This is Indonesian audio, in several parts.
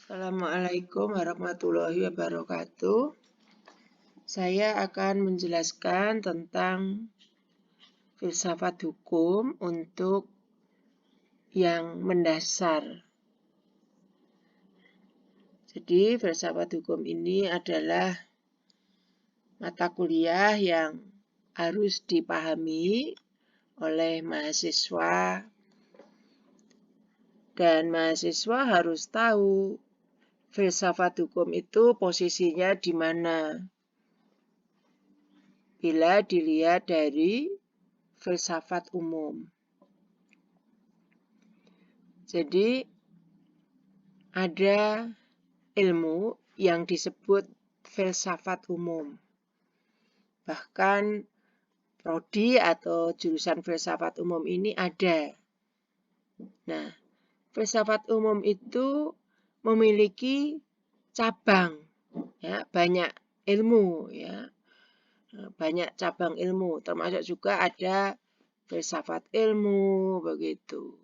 Assalamualaikum warahmatullahi wabarakatuh. Saya akan menjelaskan tentang filsafat hukum untuk yang mendasar. Jadi, filsafat hukum ini adalah mata kuliah yang harus dipahami oleh mahasiswa, dan mahasiswa harus tahu filsafat hukum itu posisinya di mana. Bila dilihat dari filsafat umum. Jadi, ada ilmu yang disebut filsafat umum. Bahkan prodi atau jurusan filsafat umum ini ada. Nah, filsafat umum itu memiliki cabang, ya, banyak ilmu, ya. Banyak cabang ilmu, termasuk juga ada filsafat ilmu, begitu.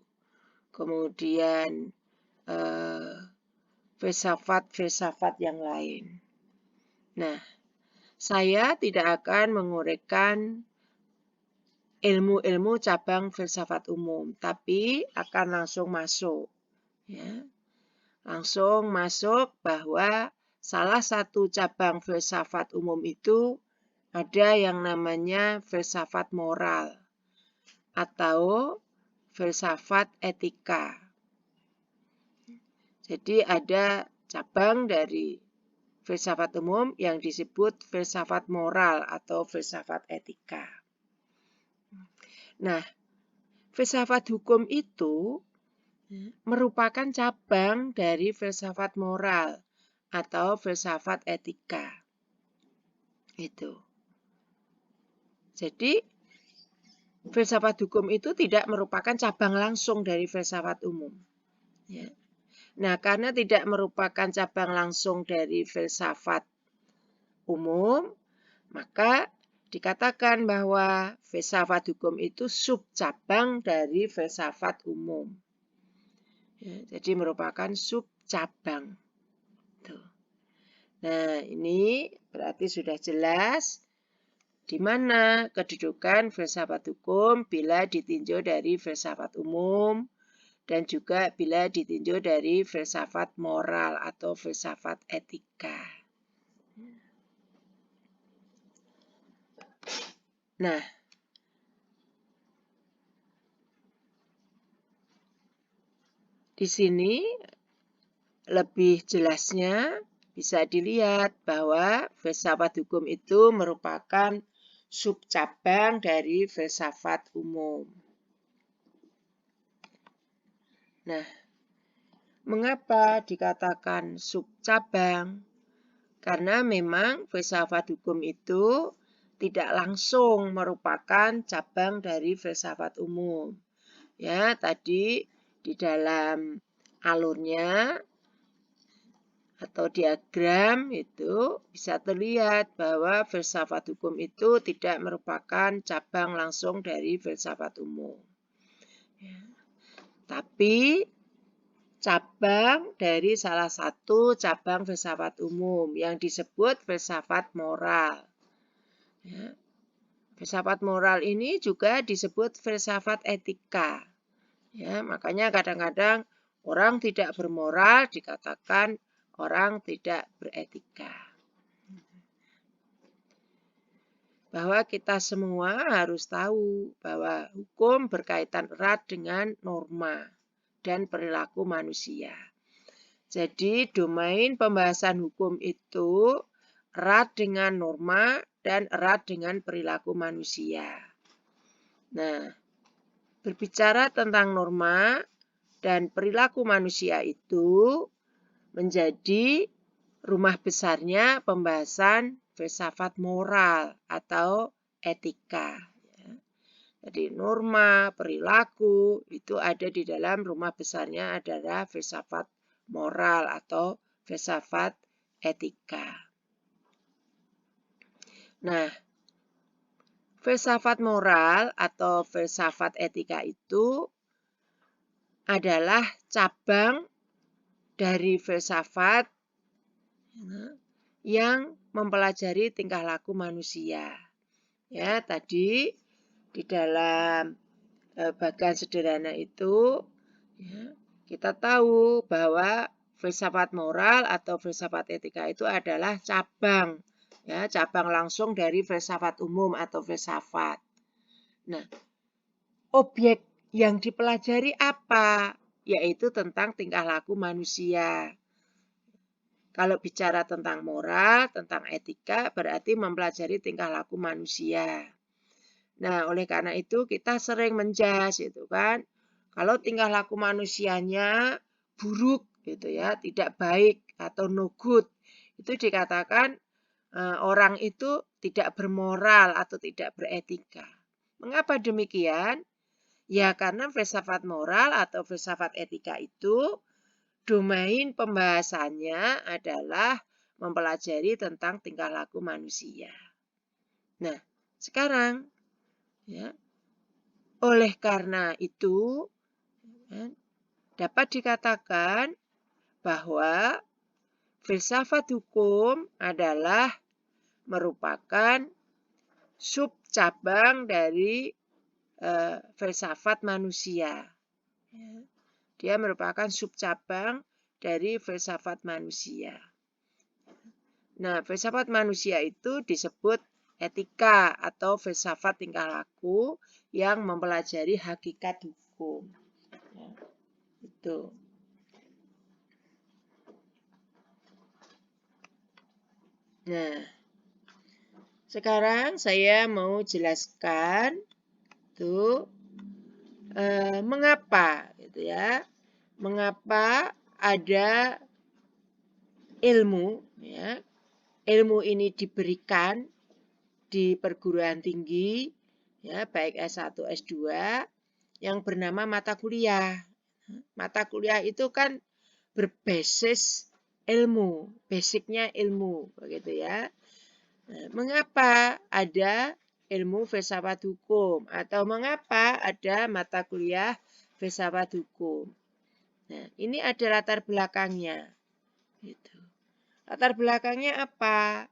Kemudian filsafat-filsafat yang lain. Nah, saya tidak akan menguraikan ilmu-ilmu cabang filsafat umum, tapi akan langsung masuk. Ya. Langsung masuk bahwa salah satu cabang filsafat umum itu ada yang namanya filsafat moral atau filsafat etika. Jadi ada cabang dari filsafat umum yang disebut filsafat moral atau filsafat etika. Nah, filsafat hukum itu merupakan cabang dari filsafat moral atau filsafat etika. Itu. Jadi, filsafat hukum itu tidak merupakan cabang langsung dari filsafat umum. Ya. Nah, karena tidak merupakan cabang langsung dari filsafat umum, maka dikatakan bahwa filsafat hukum itu subcabang dari filsafat umum. Ya, jadi merupakan subcabang. Tuh. Nah, ini berarti sudah jelas di mana kedudukan filsafat hukum bila ditinjau dari filsafat umum dan juga bila ditinjau dari filsafat moral atau filsafat etika. Nah, di sini lebih jelasnya bisa dilihat bahwa filsafat hukum itu merupakan subcabang dari filsafat umum. Nah, mengapa dikatakan subcabang? Karena memang filsafat hukum itu tidak langsung merupakan cabang dari filsafat umum. Ya, tadi di dalam alurnya atau diagram itu bisa terlihat bahwa filsafat hukum itu tidak merupakan cabang langsung dari filsafat umum. Ya. Tapi cabang dari salah satu cabang filsafat umum yang disebut filsafat moral. Ya. Filsafat moral ini juga disebut filsafat etika. Ya, makanya kadang-kadang orang tidak bermoral dikatakan orang tidak beretika. Bahwa kita semua harus tahu bahwa hukum berkaitan erat dengan norma dan perilaku manusia. Jadi domain pembahasan hukum itu erat dengan norma dan erat dengan perilaku manusia. Nah, berbicara tentang norma dan perilaku manusia itu menjadi rumah besarnya pembahasan filsafat moral atau etika. Jadi norma, perilaku itu ada di dalam rumah besarnya adalah filsafat moral atau filsafat etika. Nah, filsafat moral atau filsafat etika itu adalah cabang dari filsafat yang mempelajari tingkah laku manusia. Ya, tadi di dalam bagan sederhana itu ya, kita tahu bahwa filsafat moral atau filsafat etika itu adalah cabang, ya, cabang langsung dari filsafat umum atau filsafat. Nah, objek yang dipelajari apa? Yaitu tentang tingkah laku manusia. Kalau bicara tentang moral, tentang etika, berarti mempelajari tingkah laku manusia. Nah, oleh karena itu kita sering menjas itu kan. Kalau tingkah laku manusianya buruk gitu ya, tidak baik atau no good, itu dikatakan orang itu tidak bermoral atau tidak beretika. Mengapa demikian? Ya karena filsafat moral atau filsafat etika itu domain pembahasannya adalah mempelajari tentang tingkah laku manusia. Nah, sekarang ya, oleh karena itu ya, dapat dikatakan bahwa filsafat hukum adalah merupakan subcabang dari filsafat manusia. Ya. Dia merupakan subcabang dari filsafat manusia. Nah, filsafat manusia itu disebut etika atau filsafat tingkah laku yang mempelajari hakikat hukum. Ya, itu. Nah, sekarang saya mau jelaskan tuh mengapa gitu ya. Mengapa ada ilmu ya. Ilmu ini diberikan di perguruan tinggi ya, baik S1, S2 yang bernama mata kuliah. Mata kuliah itu kan berbasis ilmu, basicnya ilmu begitu ya. Nah, mengapa ada ilmu filsafat hukum atau mengapa ada mata kuliah filsafat hukum? Nah, ini ada latar belakangnya. Gitu. Latar belakangnya apa?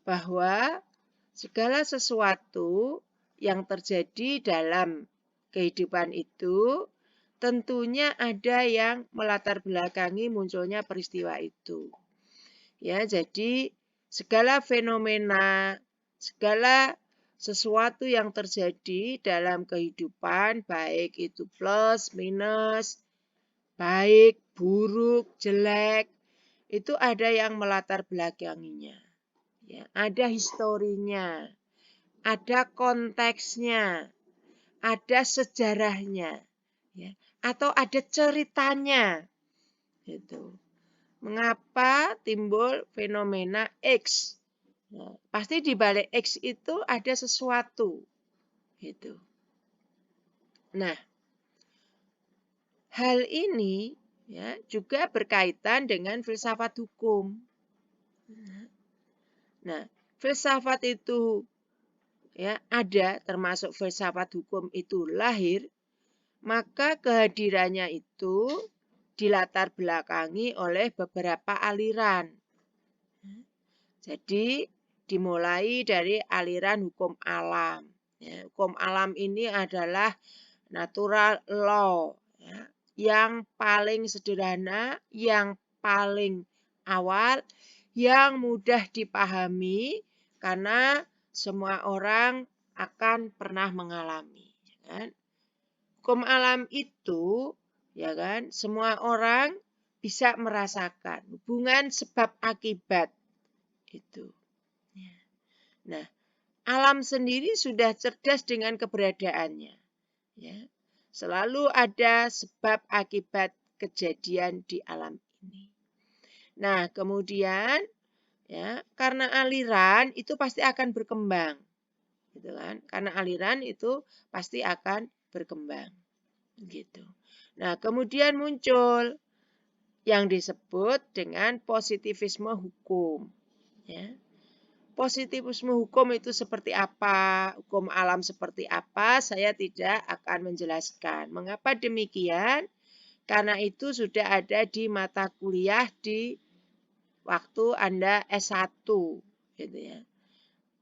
Bahwa segala sesuatu yang terjadi dalam kehidupan itu tentunya ada yang melatar belakangi munculnya peristiwa itu. Ya, jadi segala fenomena, segala sesuatu yang terjadi dalam kehidupan, baik itu plus, minus, baik, buruk, jelek, itu ada yang melatar belakanginya. Ya, ada historinya, ada konteksnya, ada sejarahnya, ya, atau ada ceritanya. Gitu. Mengapa timbul fenomena X? Ya, pasti di balik X itu ada sesuatu. Gitu. Nah, hal ini ya, juga berkaitan dengan filsafat hukum. Nah, filsafat itu ya ada, termasuk filsafat hukum itu lahir, maka kehadirannya itu dilatar belakangi oleh beberapa aliran. Jadi dimulai dari aliran hukum alam. Ya, hukum alam ini adalah natural law ya, yang paling sederhana, yang paling awal, yang mudah dipahami karena semua orang akan pernah mengalami. Ya kan? Hukum alam itu, ya kan, semua orang bisa merasakan hubungan sebab akibat itu. Nah, alam sendiri sudah cerdas dengan keberadaannya. Ya. Selalu ada sebab akibat kejadian di alam ini. Nah, kemudian ya, karena aliran itu pasti akan berkembang. Gitu kan? Karena aliran itu pasti akan berkembang. Gitu. Nah, kemudian muncul yang disebut dengan positivisme hukum. Ya. Positivisme hukum itu seperti apa, hukum alam seperti apa, saya tidak akan menjelaskan. Mengapa demikian? karena itu sudah ada di mata kuliah di waktu Anda S1 gitu ya.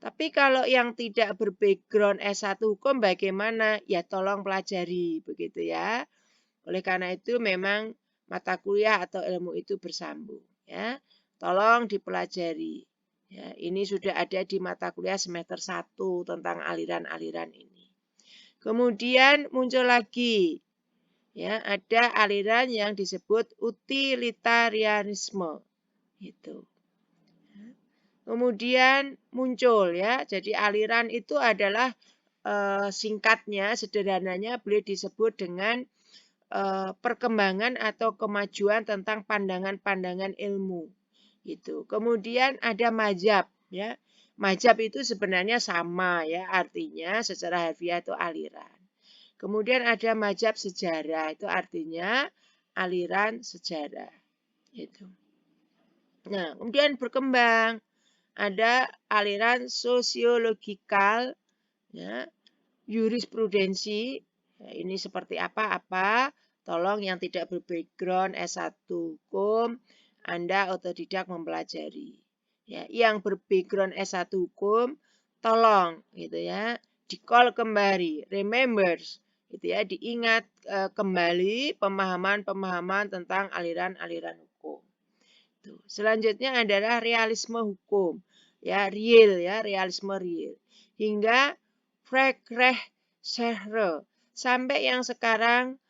Tapi kalau yang tidak berbackground S1 hukum bagaimana? Ya tolong pelajari begitu ya. Oleh karena itu memang mata kuliah atau ilmu itu bersambung ya. Tolong dipelajari. Ya, ini sudah ada di mata kuliah semester 1 tentang aliran-aliran ini. Kemudian muncul lagi ya, ada aliran yang disebut utilitarianisme. Gitu. Kemudian muncul ya, jadi aliran itu adalah singkatnya, sederhananya boleh disebut dengan perkembangan atau kemajuan tentang pandangan-pandangan ilmu. Gitu. Kemudian ada mazhab ya. Mazhab itu sebenarnya sama ya, artinya secara harfiah itu aliran. Kemudian ada mazhab sejarah, itu artinya aliran sejarah. Gitu. Nah, kemudian berkembang ada aliran sosiologikal, ya, jurisprudensi. Ya, ini seperti apa? Tolong yang tidak berbackground S1 hukum, Anda otodidak mempelajari. Ya, yang berbackground S1 hukum, tolong gitu ya, di-call kembali, remembers, gitu ya, diingat kembali pemahaman-pemahaman tentang aliran-aliran hukum. Selanjutnya adalah realisme hukum. Ya, real ya, realisme real. Hingga Freikrechtslehre sampai yang sekarang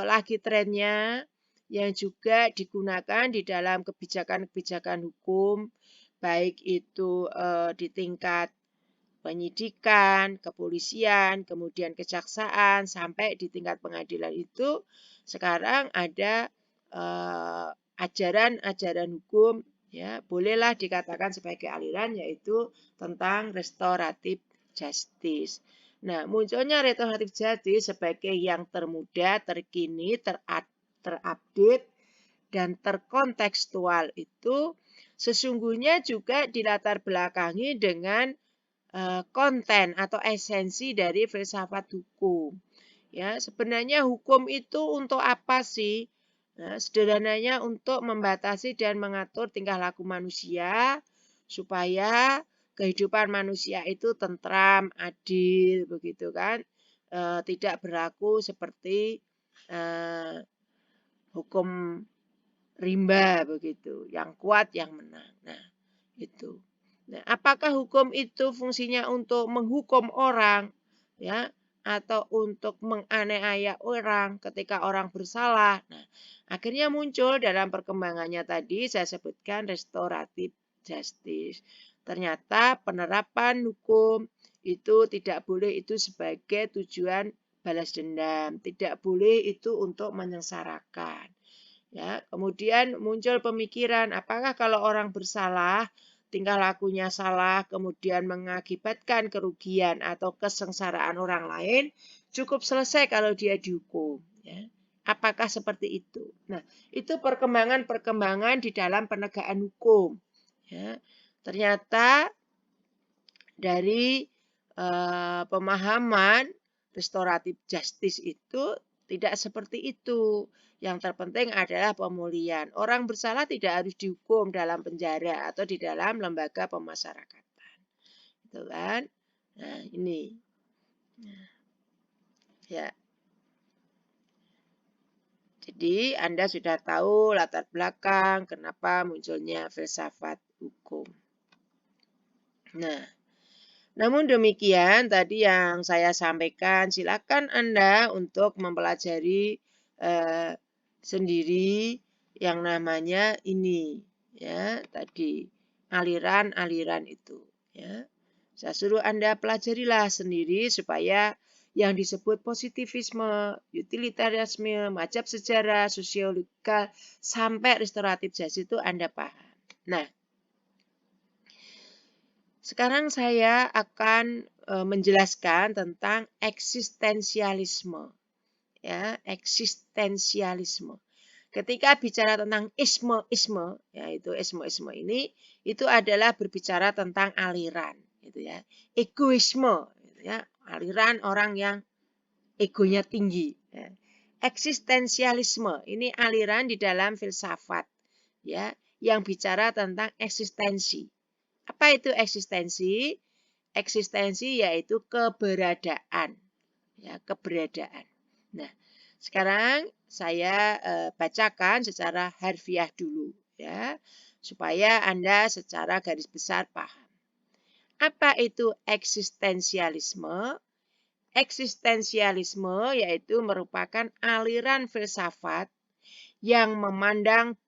lagi trennya yang juga digunakan di dalam kebijakan-kebijakan hukum, baik itu di tingkat penyidikan, kepolisian, kemudian kejaksaan, sampai di tingkat pengadilan itu sekarang ada ajaran-ajaran hukum ya, bolehlah dikatakan sebagai aliran, yaitu tentang restoratif justice. Nah, munculnya restoratif justice sebagai yang termuda, terkini, terupdate dan terkontekstual itu sesungguhnya juga dilatar belakangi dengan konten atau esensi dari filsafat hukum. Ya, sebenarnya hukum itu untuk apa sih? Nah, sederhananya untuk membatasi dan mengatur tingkah laku manusia supaya kehidupan manusia itu tentram, adil, begitu kan? Tidak berlaku seperti hukum rimba begitu, yang kuat yang menang. Nah, itu. Nah, apakah hukum itu fungsinya untuk menghukum orang, ya, atau untuk menganiaya orang ketika orang bersalah? Nah, akhirnya muncul dalam perkembangannya tadi saya sebutkan restoratif justice. Ternyata penerapan hukum itu tidak boleh itu sebagai tujuan balas dendam, tidak boleh itu untuk menyengsarakan. Ya, kemudian muncul pemikiran, apakah kalau orang bersalah, tingkah lakunya salah, kemudian mengakibatkan kerugian atau kesengsaraan orang lain, cukup selesai kalau dia dihukum. Ya. Apakah seperti itu? Nah, itu perkembangan-perkembangan di dalam penegakan hukum. Ya. Ternyata dari pemahaman restoratif justice itu tidak seperti itu. Yang terpenting adalah pemulihan. Orang bersalah tidak harus dihukum dalam penjara atau di dalam lembaga pemasyarakatan. Itu kan? Nah, ini. Ya. Jadi Anda sudah tahu latar belakang kenapa munculnya filsafat hukum. Nah, namun demikian tadi yang saya sampaikan, silakan Anda untuk mempelajari sendiri yang namanya ini ya, tadi aliran-aliran itu ya. Saya suruh Anda pelajarilah sendiri supaya yang disebut positivisme, utilitarianisme, mazhab sejarah, sosiologikal sampai restoratif justice itu Anda paham. Nah, sekarang saya akan menjelaskan tentang eksistensialisme. Ya, eksistensialisme. Ketika bicara tentang isme, yaitu isme ini, itu adalah berbicara tentang aliran, gitu ya. Egoisme, gitu ya, aliran orang yang egonya tinggi. Ya. eksistensialisme. Ini aliran di dalam filsafat, ya, yang bicara tentang eksistensi. Apa itu eksistensi? Eksistensi yaitu keberadaan, ya, keberadaan. Nah, sekarang saya bacakan secara harfiah dulu, ya, supaya Anda secara garis besar paham. Apa itu eksistensialisme? Eksistensialisme yaitu merupakan aliran filsafat yang memandang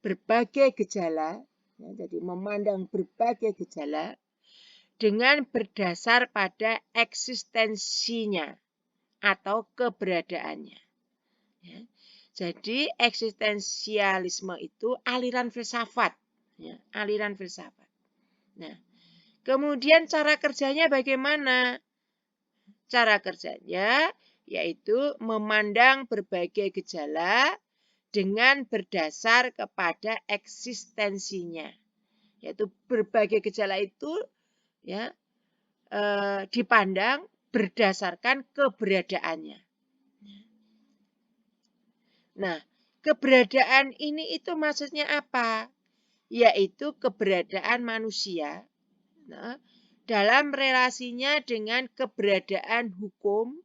berbagai gejala, ya, jadi memandang berbagai gejala dengan berdasar pada eksistensinya atau keberadaannya. Ya. Jadi eksistensialisme itu aliran filsafat, ya, aliran filsafat. Nah, kemudian cara kerjanya bagaimana? Cara kerjanya yaitu memandang berbagai gejala dengan berdasar kepada eksistensinya. Yaitu berbagai gejala itu, ya, dipandang berdasarkan keberadaannya. Nah, keberadaan ini itu maksudnya apa? Yaitu keberadaan manusia, nah, dalam relasinya dengan keberadaan hukum,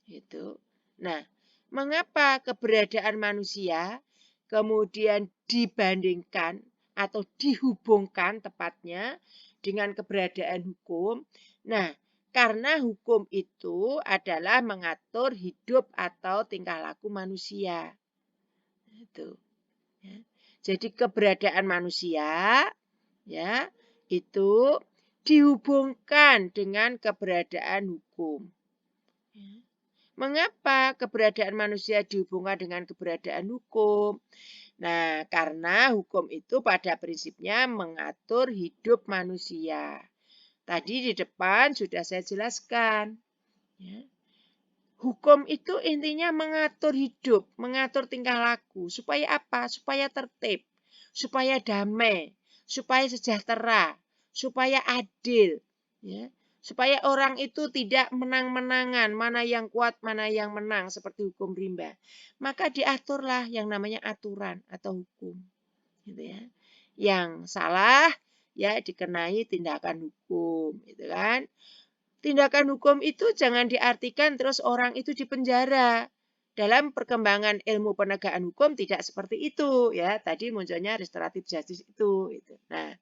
itu. Nah, mengapa keberadaan manusia kemudian dibandingkan atau dihubungkan tepatnya dengan keberadaan hukum? Nah, karena hukum itu adalah mengatur hidup atau tingkah laku manusia. Itu. Ya. Jadi keberadaan manusia, ya, itu dihubungkan dengan keberadaan hukum. Ya. Mengapa keberadaan manusia dihubungkan dengan keberadaan hukum? Nah, karena hukum itu pada prinsipnya mengatur hidup manusia. Tadi di depan sudah saya jelaskan. Ya. Hukum itu intinya mengatur hidup, mengatur tingkah laku. Supaya apa? Supaya tertib, supaya damai, supaya sejahtera, supaya adil. Ya. Supaya orang itu tidak menang-menangan, mana yang kuat, mana yang menang, seperti hukum rimba. Maka diaturlah yang namanya aturan atau hukum. Gitu ya. Yang salah, ya dikenai tindakan hukum. Gitu kan. Tindakan hukum itu jangan diartikan terus orang itu dipenjara. Dalam perkembangan ilmu penegakan hukum tidak seperti itu, ya. Tadi munculnya restoratif justice itu. Nah,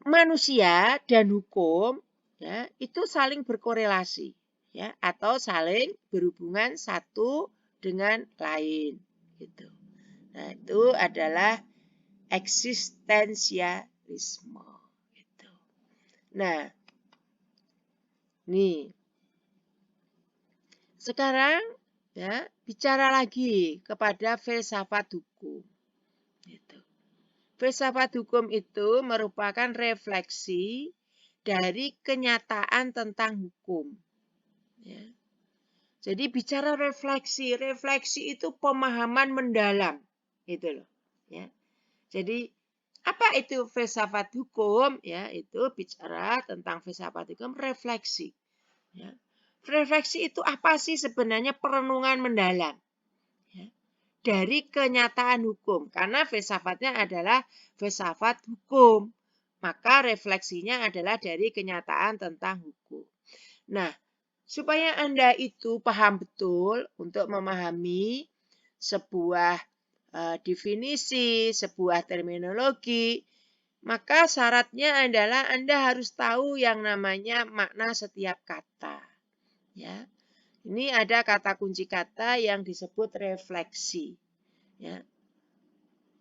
manusia dan hukum, ya, itu saling berkorelasi, ya, atau saling berhubungan satu dengan lain, gitu. Nah, itu adalah eksistensialisme, gitu. Nah, nih. Sekarang, ya, bicara lagi kepada filsafat hukum. Gitu. Filsafat hukum itu merupakan refleksi dari kenyataan tentang hukum. Ya. Jadi bicara refleksi, refleksi itu pemahaman mendalam, gitu loh. Ya. Jadi apa itu filsafat hukum? Ya, itu bicara tentang filsafat hukum refleksi. Ya. Refleksi itu apa sih sebenarnya? Perenungan mendalam, ya, dari kenyataan hukum. Karena filsafatnya adalah filsafat hukum. Maka refleksinya adalah dari kenyataan tentang hukum. Nah, supaya Anda itu paham betul untuk memahami sebuah definisi, sebuah terminologi, maka syaratnya adalah Anda harus tahu yang namanya makna setiap kata. Ya. Ini ada kata kunci kata yang disebut refleksi. Ya.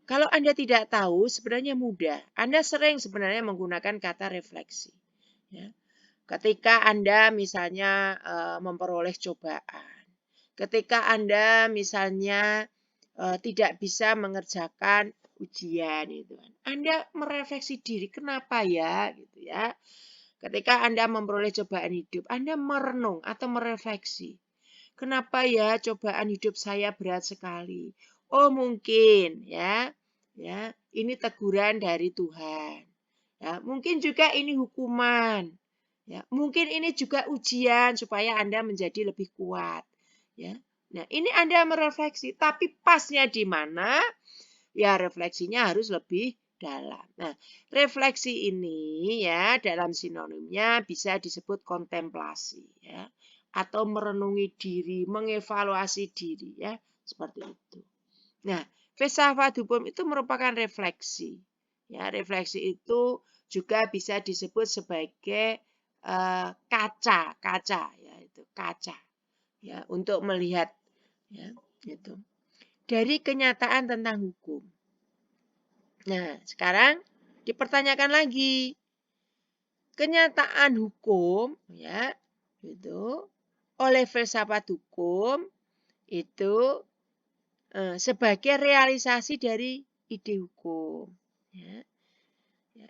Kalau Anda tidak tahu, sebenarnya mudah. Anda sering sebenarnya menggunakan kata refleksi. Ya. Ketika Anda misalnya memperoleh cobaan, ketika Anda misalnya tidak bisa mengerjakan ujian, itu, Anda merefleksi diri, kenapa ya, gitu ya. Ketika Anda memperoleh cobaan hidup, Anda merenung atau merefleksi. Kenapa ya cobaan hidup saya berat sekali? Oh mungkin ya ini teguran dari Tuhan. Ya, mungkin juga ini hukuman. Ya, mungkin ini juga ujian supaya Anda menjadi lebih kuat. Ya. Nah, ini Anda merefleksi, tapi pasnya di mana? Ya, refleksinya harus lebih dalam. Nah, refleksi ini ya dalam sinonimnya bisa disebut kontemplasi ya, atau merenungi diri, mengevaluasi diri ya, seperti itu. Nah, filsafat hukum itu merupakan refleksi. Ya, refleksi itu juga bisa disebut sebagai kaca ya, itu kaca ya untuk melihat ya gitu dari kenyataan tentang hukum. Nah, sekarang dipertanyakan lagi kenyataan hukum ya itu oleh filsafat hukum itu sebagai realisasi dari ide hukum. Ya.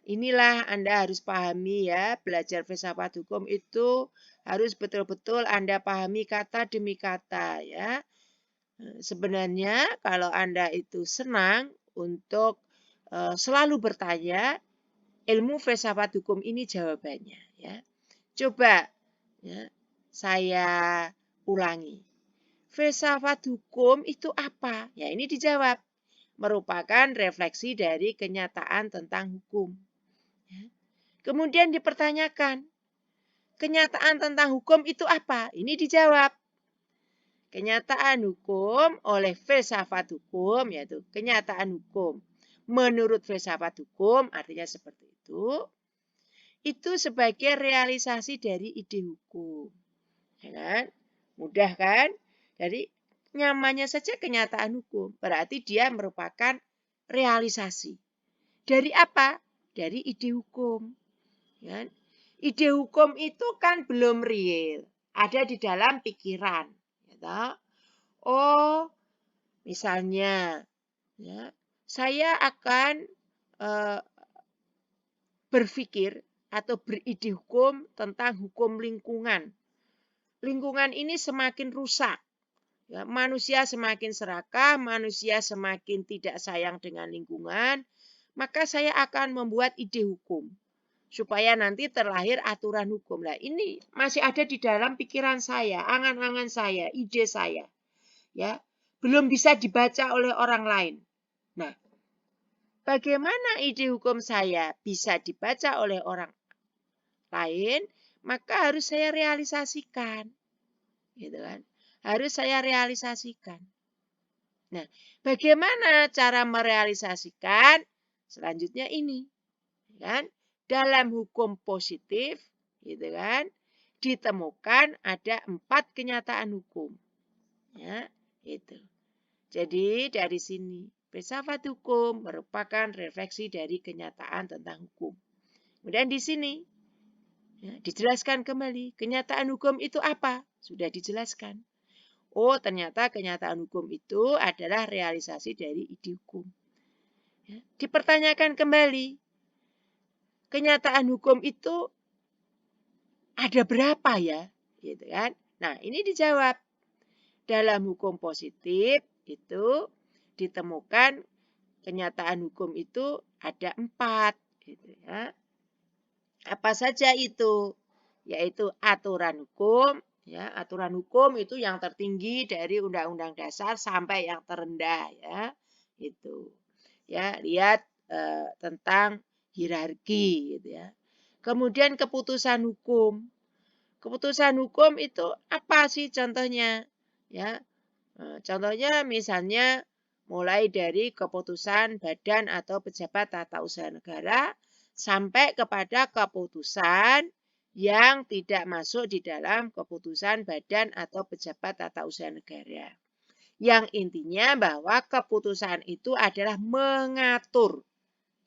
Inilah Anda harus pahami ya, belajar filsafat hukum itu harus betul-betul Anda pahami kata demi kata ya. Sebenarnya kalau Anda itu senang untuk selalu bertanya, ilmu filsafat hukum ini jawabannya ya. Coba ya, saya ulangi. Filsafat hukum itu apa? Ya, ini dijawab. Merupakan refleksi dari kenyataan tentang hukum. Ya. Kemudian dipertanyakan, kenyataan tentang hukum itu apa? Ini dijawab. Kenyataan hukum oleh filsafat hukum, yaitu kenyataan hukum menurut filsafat hukum, artinya seperti itu sebagai realisasi dari ide hukum. Ya kan? Mudah kan? Jadi nyamannya saja kenyataan hukum, berarti dia merupakan realisasi. Dari apa? Dari ide hukum. Ya. Ide hukum itu kan belum real, ada di dalam pikiran. Ya. Oh, misalnya, ya, saya akan berpikir atau beride hukum tentang hukum lingkungan. Lingkungan ini semakin rusak. Ya, manusia semakin serakah, manusia semakin tidak sayang dengan lingkungan, maka saya akan membuat ide hukum supaya nanti terlahir aturan hukum. Nah, ini masih ada di dalam pikiran saya, angan-angan saya, ide saya. Ya, belum bisa dibaca oleh orang lain. Nah, bagaimana ide hukum saya bisa dibaca oleh orang lain? Maka harus saya realisasikan. Gitu kan? Harus saya realisasikan. Nah, bagaimana cara merealisasikan? Selanjutnya ini, kan? Dalam hukum positif, gitu kan? Ditemukan ada 4 kenyataan hukum. Ya, itu. Jadi dari sini, filsafat hukum merupakan refleksi dari kenyataan tentang hukum. Kemudian di sini, ya, dijelaskan kembali, kenyataan hukum itu apa? Sudah dijelaskan. Oh, ternyata kenyataan hukum itu adalah realisasi dari ide hukum. Ya, dipertanyakan kembali, kenyataan hukum itu ada berapa ya? Gitu kan? Nah, ini dijawab. Dalam hukum positif itu ditemukan kenyataan hukum itu ada 4. Gitu ya. Apa saja itu? Yaitu aturan hukum. Ya, aturan hukum itu yang tertinggi dari Undang-Undang Dasar sampai yang terendah ya. Itu. Ya, lihat tentang hierarki gitu ya. Kemudian keputusan hukum. Keputusan hukum itu apa sih contohnya? Ya. Contohnya misalnya mulai dari keputusan badan atau pejabat tata usaha negara sampai kepada keputusan yang tidak masuk di dalam keputusan badan atau pejabat tata usaha negara. Yang intinya bahwa keputusan itu adalah mengatur,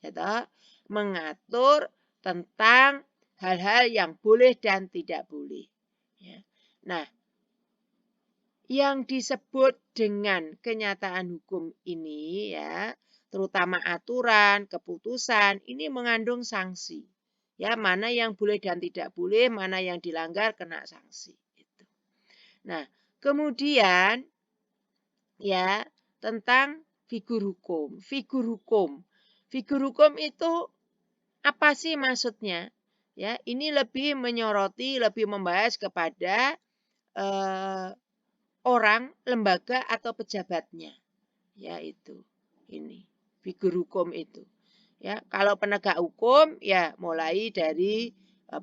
ya, mengatur tentang hal-hal yang boleh dan tidak boleh. Ya. Nah, yang disebut dengan kenyataan hukum ini ya, terutama aturan, keputusan, ini mengandung sanksi. Ya, mana yang boleh dan tidak boleh, mana yang dilanggar kena sanksi. Gitu. Nah, kemudian ya tentang figur hukum. Figur hukum. Figur hukum itu apa sih maksudnya? Ya, ini lebih menyoroti, lebih membahas kepada orang, lembaga atau pejabatnya. Yaitu ini figur hukum itu. Ya, kalau penegak hukum ya mulai dari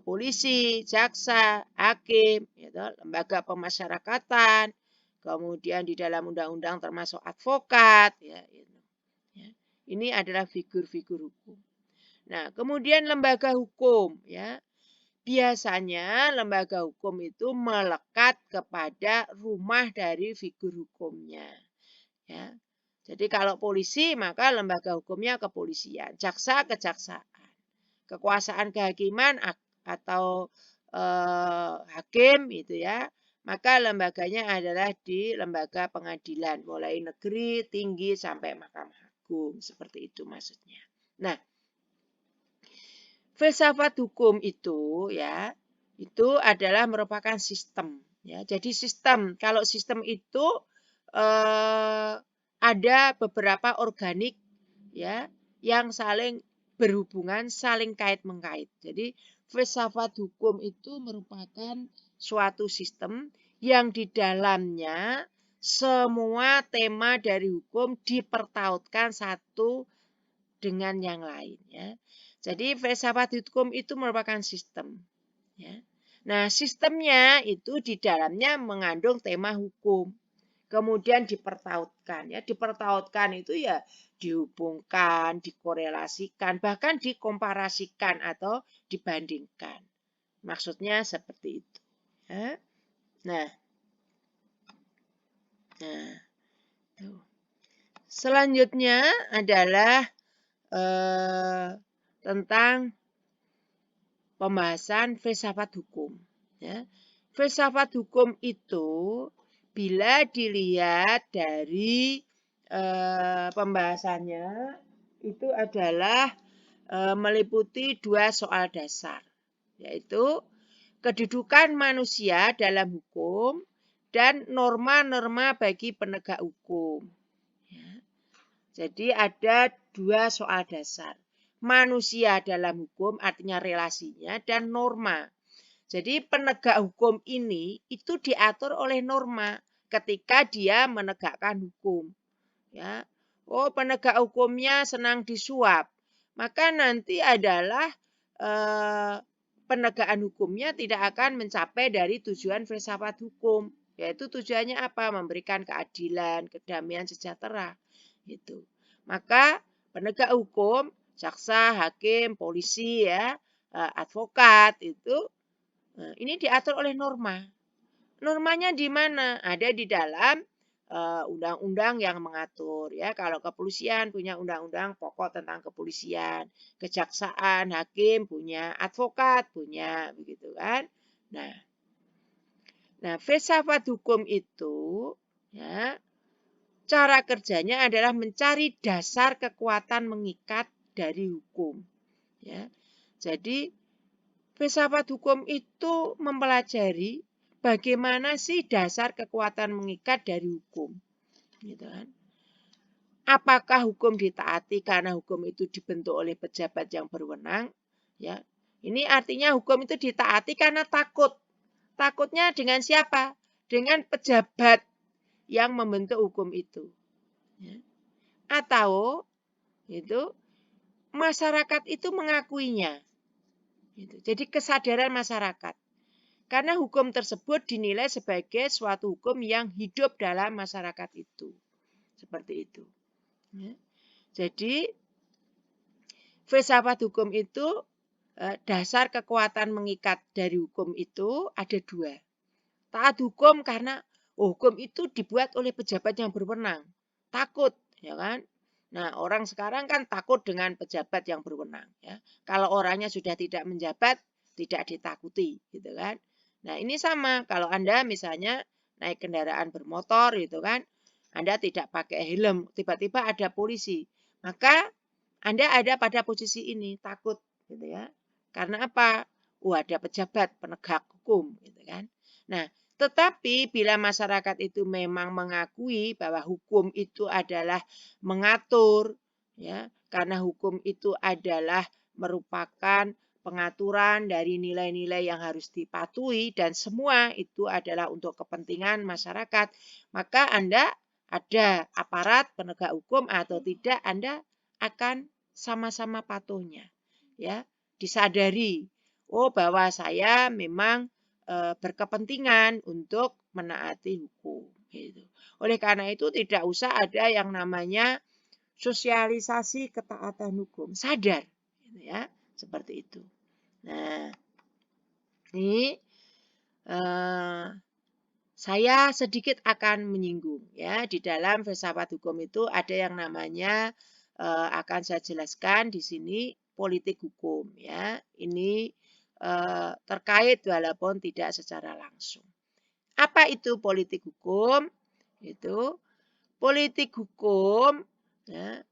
polisi, jaksa, hakim, gitu, lembaga pemasyarakatan, kemudian di dalam undang-undang termasuk advokat, ya, itu. Ya. Ini adalah figur-figur hukum. Nah, kemudian lembaga hukum, ya. Biasanya lembaga hukum itu melekat kepada rumah dari figur hukumnya. Ya. Jadi kalau polisi maka lembaga hukumnya kepolisian, jaksa kejaksaan, kekuasaan kehakiman atau hakim itu ya, maka lembaganya adalah di lembaga pengadilan mulai negeri, tinggi sampai Mahkamah Agung, seperti itu maksudnya. Nah, filsafat hukum itu ya, itu adalah merupakan sistem ya. Jadi sistem, kalau sistem itu ada beberapa organik ya yang saling berhubungan, saling kait-mengkait. Jadi filsafat hukum itu merupakan suatu sistem yang di dalamnya semua tema dari hukum dipertautkan satu dengan yang lain ya. Jadi filsafat hukum itu merupakan sistem ya. Nah, sistemnya itu di dalamnya mengandung tema hukum. Kemudian dipertautkan ya, dipertautkan itu ya dihubungkan, dikorelasikan, bahkan dikomparasikan atau dibandingkan. Maksudnya seperti itu. Ya. Nah, selanjutnya adalah tentang pembahasan filsafat hukum. Ya. Filsafat hukum itu bila dilihat dari pembahasannya itu adalah meliputi dua soal dasar, yaitu kedudukan manusia dalam hukum dan norma-norma bagi penegak hukum. Ya. Jadi ada dua soal dasar. Manusia dalam hukum artinya relasinya dan norma. Jadi penegak hukum ini itu diatur oleh norma ketika dia menegakkan hukum. Ya. Oh, penegak hukumnya senang disuap. Maka nanti adalah penegakan hukumnya tidak akan mencapai dari tujuan filsafat hukum. Yaitu tujuannya apa? Memberikan keadilan, kedamaian, sejahtera. Itu. Maka penegak hukum, jaksa, hakim, polisi, ya, advokat itu ini diatur oleh norma. Normanya di mana? Ada di dalam undang-undang yang mengatur ya. Kalau kepolisian punya undang-undang pokok tentang kepolisian, kejaksaan, hakim punya, advokat punya, begitu kan? Nah, filsafat hukum itu ya cara kerjanya adalah mencari dasar kekuatan mengikat dari hukum. Ya. Jadi filsafat hukum itu mempelajari bagaimana sih dasar kekuatan mengikat dari hukum. Gitu kan. Apakah hukum ditaati karena hukum itu dibentuk oleh pejabat yang berwenang? Ya. Ini artinya hukum itu ditaati karena takut. Takutnya dengan siapa? Dengan pejabat yang membentuk hukum itu. Ya. Atau itu masyarakat itu mengakuinya. Gitu. Jadi kesadaran masyarakat. Karena hukum tersebut dinilai sebagai suatu hukum yang hidup dalam masyarakat itu. Seperti itu. Ya. Jadi filsafat hukum itu dasar kekuatan mengikat dari hukum itu ada dua. Taat hukum karena hukum itu dibuat oleh pejabat yang berwenang. Takut, ya kan? Nah, orang sekarang kan takut dengan pejabat yang berwenang. Ya. Kalau orangnya sudah tidak menjabat, tidak ditakuti, gitu kan? Nah, ini sama. Kalau Anda misalnya naik kendaraan bermotor, gitu kan? Anda tidak pakai helm, tiba-tiba ada polisi, maka Anda ada pada posisi ini takut, gitu ya? Karena apa? Ada pejabat penegak hukum, gitu kan? Nah, tetapi bila masyarakat itu memang mengakui bahwa hukum itu adalah mengatur, ya, karena hukum itu adalah merupakan pengaturan dari nilai-nilai yang harus dipatuhi dan semua itu adalah untuk kepentingan masyarakat, maka Anda ada aparat penegak hukum atau tidak, Anda akan sama-sama patuhnya. Ya, disadari, oh bahwa saya memang berkepentingan untuk menaati hukum. Gitu. Oleh karena itu tidak usah ada yang namanya sosialisasi ketaatan hukum, sadar, gitu ya, seperti itu. Nah, ini saya sedikit akan menyinggung ya di dalam filsafat hukum itu ada yang namanya akan saya jelaskan di sini politik hukum ya. Ini terkait walaupun tidak secara langsung. Apa itu politik hukum? Itu politik hukum ya,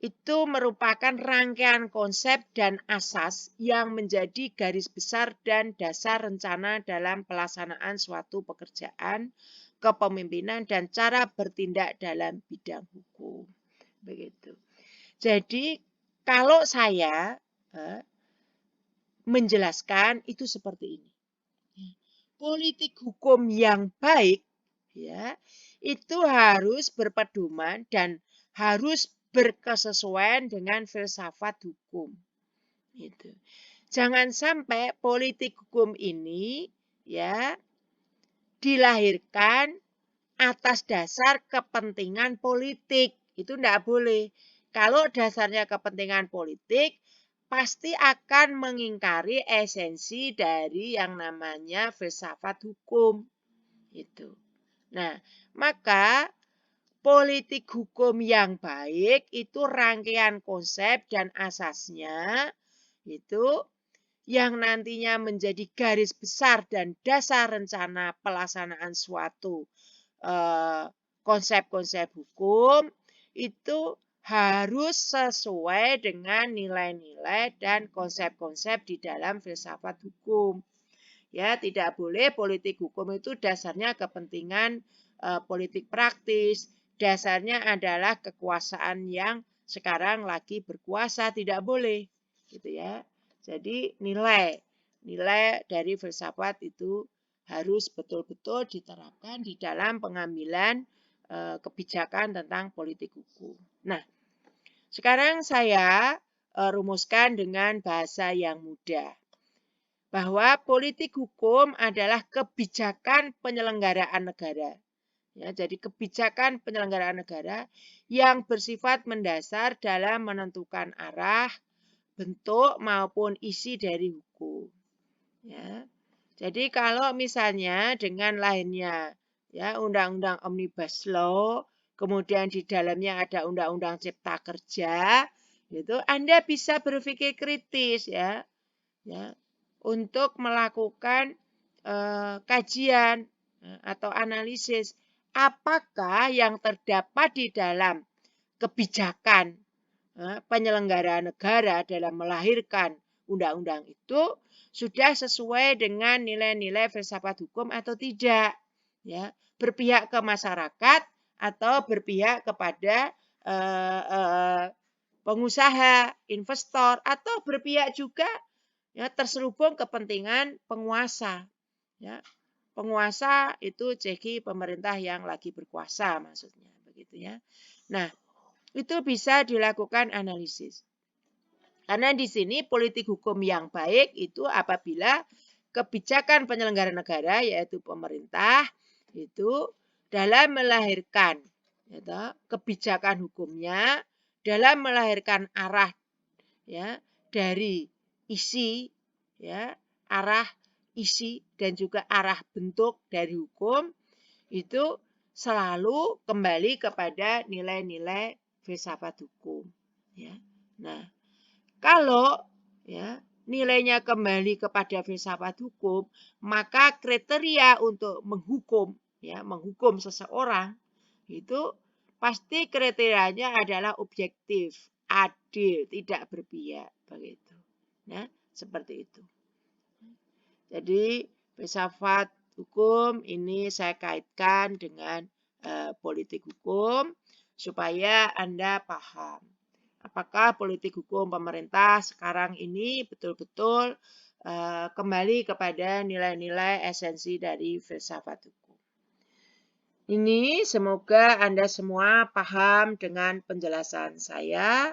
itu merupakan rangkaian konsep dan asas yang menjadi garis besar dan dasar rencana dalam pelaksanaan suatu pekerjaan, kepemimpinan, dan cara bertindak dalam bidang hukum. Begitu. Jadi kalau saya menjelaskan itu seperti ini. Politik hukum yang baik ya, itu harus berpedoman dan harus berkesesuaian dengan filsafat hukum. Gitu. Jangan sampai politik hukum ini ya dilahirkan atas dasar kepentingan politik. Itu tidak boleh. Kalau dasarnya kepentingan politik, pasti akan mengingkari esensi dari yang namanya filsafat hukum. Itu. Nah, maka politik hukum yang baik itu rangkaian konsep dan asasnya itu yang nantinya menjadi garis besar dan dasar rencana pelaksanaan suatu konsep-konsep hukum itu harus sesuai dengan nilai-nilai dan konsep-konsep di dalam filsafat hukum. Ya, tidak boleh politik hukum itu dasarnya kepentingan politik praktis, dasarnya adalah kekuasaan yang sekarang lagi berkuasa, tidak boleh, gitu ya. Jadi nilai dari filsafat itu harus betul-betul diterapkan di dalam pengambilan kebijakan tentang politik hukum. Nah, sekarang saya rumuskan dengan bahasa yang mudah bahwa politik hukum adalah kebijakan penyelenggaraan negara. Ya, jadi kebijakan penyelenggaraan negara yang bersifat mendasar dalam menentukan arah, bentuk maupun isi dari hukum. Ya. Jadi kalau misalnya dengan lahirnya ya Undang-Undang Omnibus Law, kemudian di dalamnya ada Undang-Undang Cipta Kerja, itu Anda bisa berpikir kritis ya untuk melakukan kajian atau analisis apakah yang terdapat di dalam kebijakan penyelenggara negara dalam melahirkan undang-undang itu sudah sesuai dengan nilai-nilai filsafat hukum atau tidak, ya, berpihak ke masyarakat atau berpihak kepada pengusaha, investor, atau berpihak juga ya terselubung kepentingan penguasa. Ya, penguasa itu cegi pemerintah yang lagi berkuasa maksudnya, begitu ya. Nah, itu bisa dilakukan analisis. Karena di sini politik hukum yang baik itu apabila kebijakan penyelenggara negara yaitu pemerintah itu dalam melahirkan kebijakan hukumnya, dalam melahirkan arah ya dari isi ya, arah isi dan juga arah bentuk dari hukum itu selalu kembali kepada nilai-nilai filsafat hukum ya. Nah, kalau ya nilainya kembali kepada filsafat hukum, maka kriteria untuk menghukum seseorang itu pasti kriterianya adalah objektif, adil, tidak berpihak, begitu. Nah, seperti itu. Jadi filsafat hukum ini saya kaitkan dengan politik hukum supaya Anda paham. Apakah politik hukum pemerintah sekarang ini betul-betul kembali kepada nilai-nilai esensi dari filsafat hukum. Ini semoga Anda semua paham dengan penjelasan saya.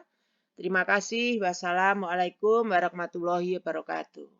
Terima kasih. Wassalamualaikum warahmatullahi wabarakatuh.